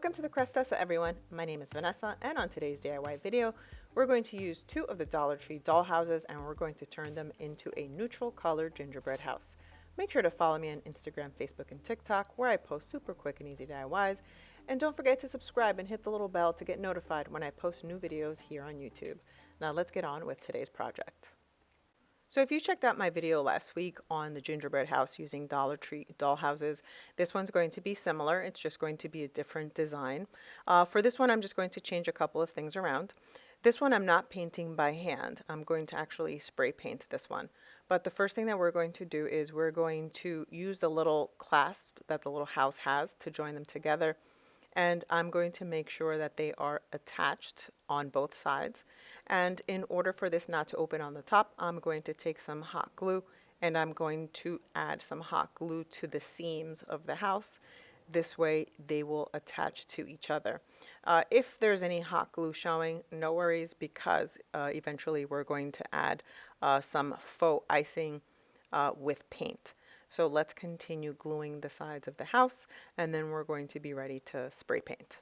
Welcome to the Craft Tessa, everyone. My name is Vanessa, and on today's DIY video, we're going to use 2 of the Dollar Tree doll houses and we're going to turn them into a neutral color gingerbread house. Make sure to follow me on Instagram, Facebook, and TikTok, where I post super quick and easy DIYs. And don't forget to subscribe and hit the little bell to get notified when I post new videos here on YouTube. Now let's get on with today's project. So if you checked out my video last week on the gingerbread house using Dollar Tree doll houses, this one's going to be similar. It's just going to be a different design. For this one, I'm just going to change a couple of things around. This one I'm not painting by hand. I'm going to actually spray paint this one. But the first thing that we're going to do is we're going to use the little clasp that the little house has to join them together. And I'm going to make sure that they are attached on both sides. And in order for this not to open on the top, I'm going to take some hot glue and I'm going to add some hot glue to the seams of the house. This way they will attach to each other. If there's any hot glue showing, no worries, because eventually we're going to add some faux icing with paint. So let's continue gluing the sides of the house, and then we're going to be ready to spray paint.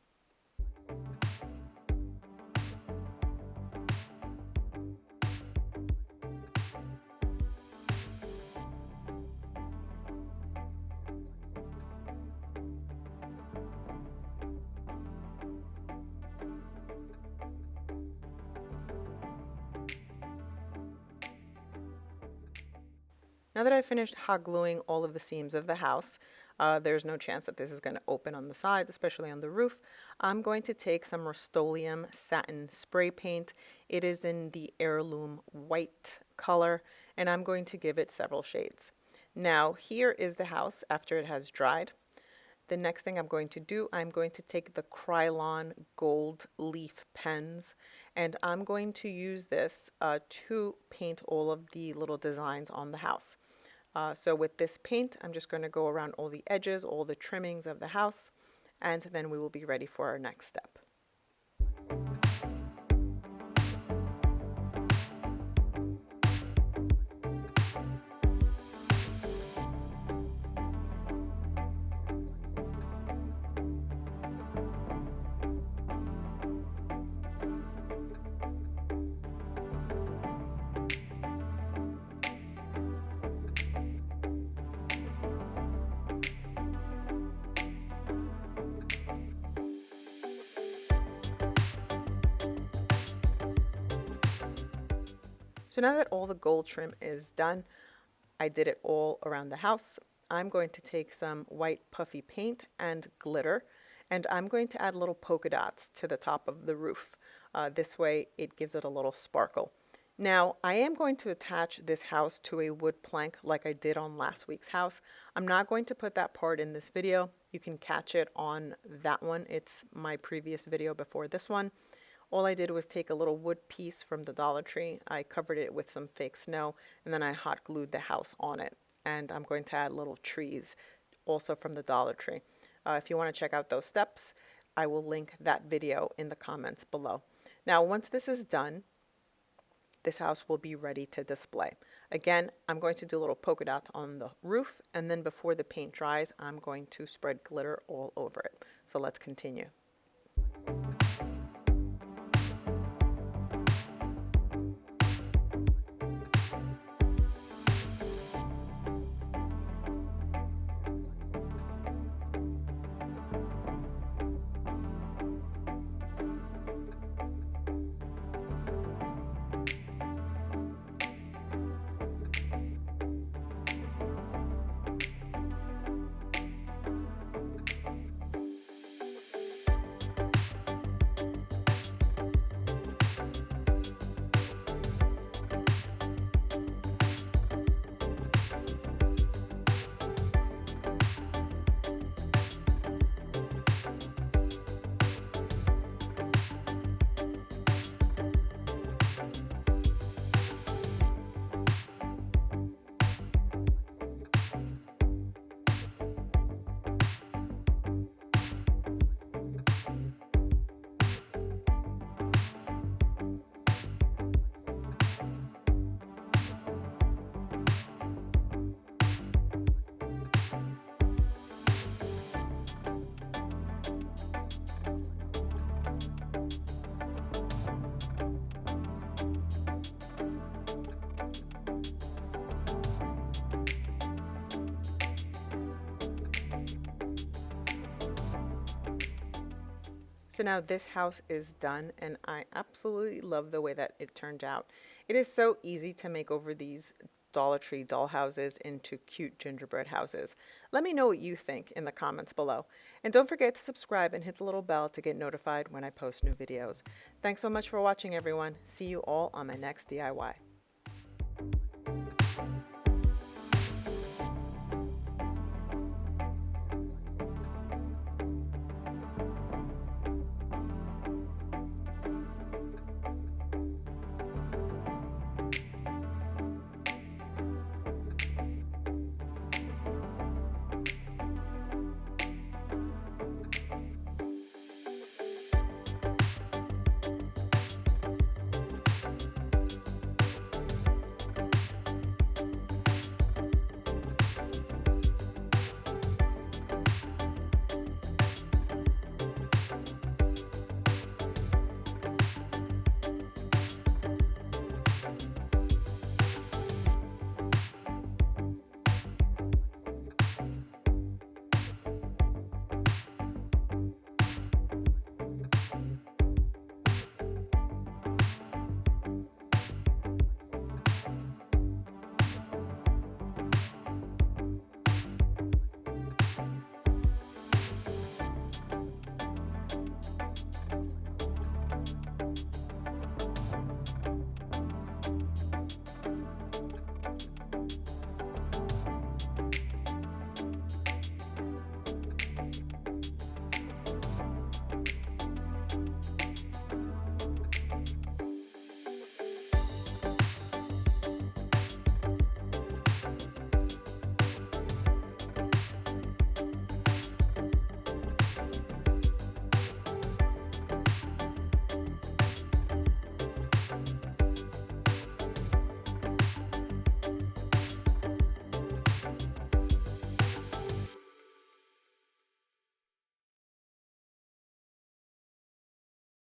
Now that I've finished hot gluing all of the seams of the house, there's no chance that this is going to open on the sides, especially on the roof. I'm going to take some Rust-Oleum satin spray paint. It is in the heirloom white color, and I'm going to give it several shades. Now here is the house after it has dried. The next thing I'm going to do, I'm going to take the Krylon gold leaf pens, and I'm going to use this to paint all of the little designs on the house. So with this paint, I'm just going to go around all the edges, all the trimmings of the house, and then we will be ready for our next step. So now that all the gold trim is done, I did it all around the house. I'm going to take some white puffy paint and glitter, and I'm going to add little polka dots to the top of the roof. This way it gives it a little sparkle. Now I am going to attach this house to a wood plank like I did on last week's house. I'm not going to put that part in this video. You can catch it on that one. It's my previous video before this one. All I did was take a little wood piece from the Dollar Tree. I covered it with some fake snow, and then I hot glued the house on it. And I'm going to add little trees also from the Dollar Tree. If you want to check out those steps, I will link that video in the comments below. Now, once this is done, this house will be ready to display. Again, I'm going to do little polka dots on the roof, and then before the paint dries, I'm going to spread glitter all over it. So let's continue. So now this house is done and I absolutely love the way that it turned out. It is so easy to make over these Dollar Tree doll houses into cute gingerbread houses. Let me know what you think in the comments below. And don't forget to subscribe and hit the little bell to get notified when I post new videos. Thanks so much for watching, everyone. See you all on my next DIY.